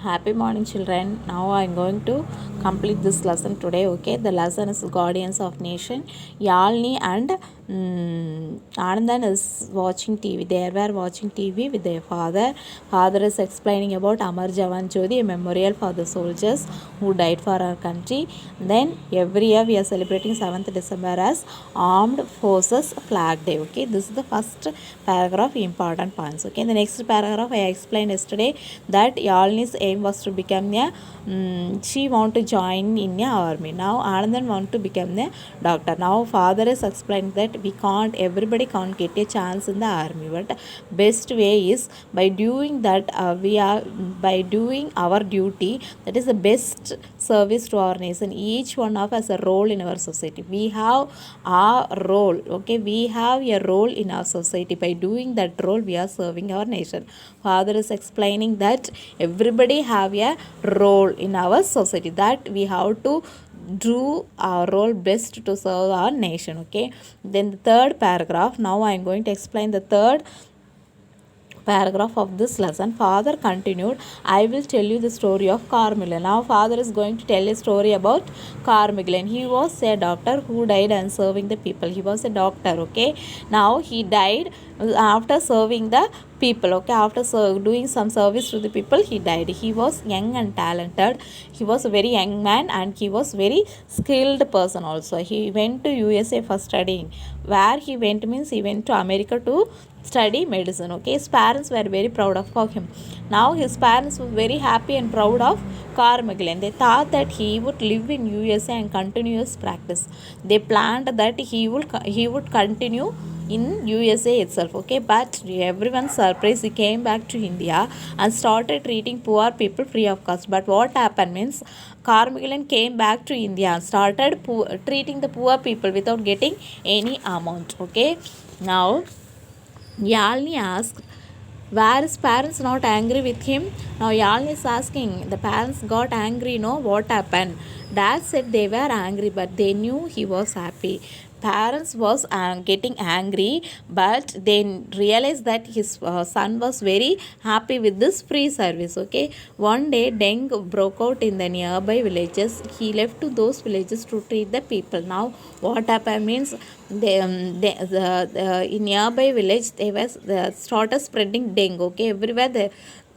Happy morning, children. Now I am going to complete this lesson today. Okay, the lesson is Guardians of Nation. Yalni and Anandan is watching TV. They were watching TV with their father. Father is explaining about Amar Jawan Jyoti, a memorial for the soldiers who died for our country. Then every year we are celebrating 7th December as Armed Forces Flag Day. Okay, this is the first paragraph, important points. Okay, the next paragraph I explained yesterday that Yalni's aim was to become a she want to join in a army. Now Anandan want to become a doctor. Now father is explaining that everybody can't get a chance in the army, but best way is by doing that by doing our duty. That is the best service to our nation. Each one of us a role in our society. We have a role. Okay, we have a role in our society. By doing that role we are serving our nation. Father is explaining that everybody have a role in our society, that we have to do our role best to serve our nation. Okay, then the third paragraph, now I am going to explain the third paragraph of this lesson. Father continued, I will tell you the story of Carmignac. Now father is going to tell a story about Carmignac. He was a doctor who died and serving the people. He was a doctor. Okay, now he died after serving the people. Okay, after doing some service to the people, he died. He was young and talented. He was a very young man and he was very skilled person also. He went to USA for studying. Where he went means he went to America to study medicine. Okay, his parents were very proud of him. Now his parents were very happy and proud of Carmignac. They thought that he would live in USA and continue his practice. They planned that he would continue in USA itself. Okay, but everyone's surprised, he came back to India and started treating poor people free of cost. But what happened means Carmignac came back to India and started treating the poor people without getting any amount. Okay, now Yalni asked, were his parents not angry with him? Now Yalni is asking, the parents got angry, no? What happened? Dad said they were angry, but they knew he was happy. Parents was getting angry, but they realized that his son was very happy with this free service. Okay, one day dengue broke out in the nearby villages. He left to those villages to treat the people. Now what happened means in nearby village they was started spreading dengue. Okay, everywhere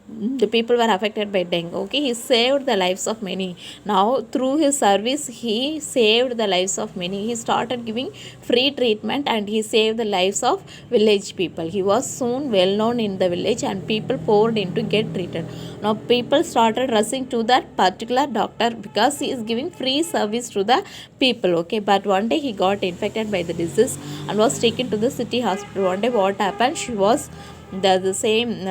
the people were affected by dengue. Okay, he saved the lives of many. Now through his service he saved the lives of many. He started giving free treatment and he saved the lives of village people. He was soon well known in the village and people poured in to get treated. Now people started rushing to that particular doctor because he is giving free service to the people. Okay, but one day he got infected by the disease and was taken to the city hospital. One day what happened, she was the same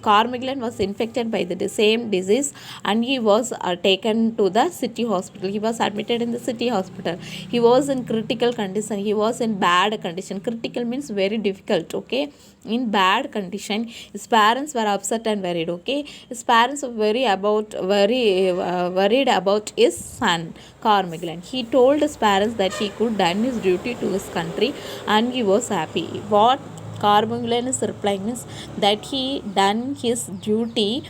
Carmignac was infected by the same disease and he was taken to the city hospital. He was admitted in the city hospital. He was in critical condition. He was in bad condition. Critical means very difficult. Okay, in bad condition. His parents were upset and worried. Okay, his parents were worried about his son Carmignac. He told his parents that he could done his duty to his country and he was happy. What Carmignac is replying is that he done his duty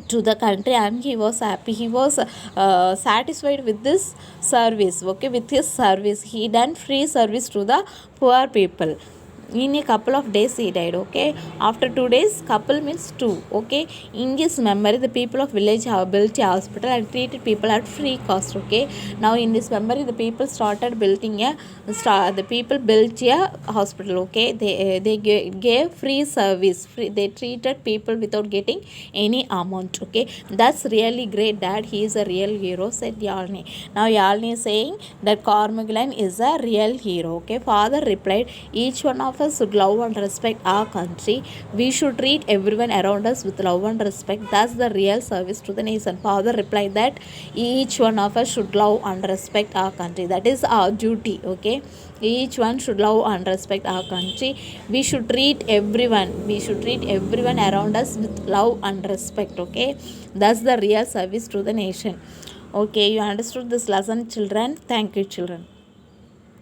to the country and he was happy. He was satisfied with this service. Okay, with his service he done free service to the poor people. In a couple of days he died. Okay, after 2 days, couple means two. Okay, in his memory the people of village have built a hospital and treated people at free cost. Okay, now in this memory the people started building the people built a hospital. Okay, they gave free service. They treated people without getting any amount. Okay, that's really great. Dad, he is a real hero, said Yalni. Now Yalni is saying that Carmignac is a real hero. Okay, father replied, each one of us should love and respect our country. We should treat everyone around us with love and respect. That's the real service to the nation. Father replied that each one of us should love and respect our country. That is our duty. Okay, each one should love and respect our country. We should treat everyone around us with love and respect. Okay, that's the real service to the nation. Okay, you understood this lesson, children? Thank you, children.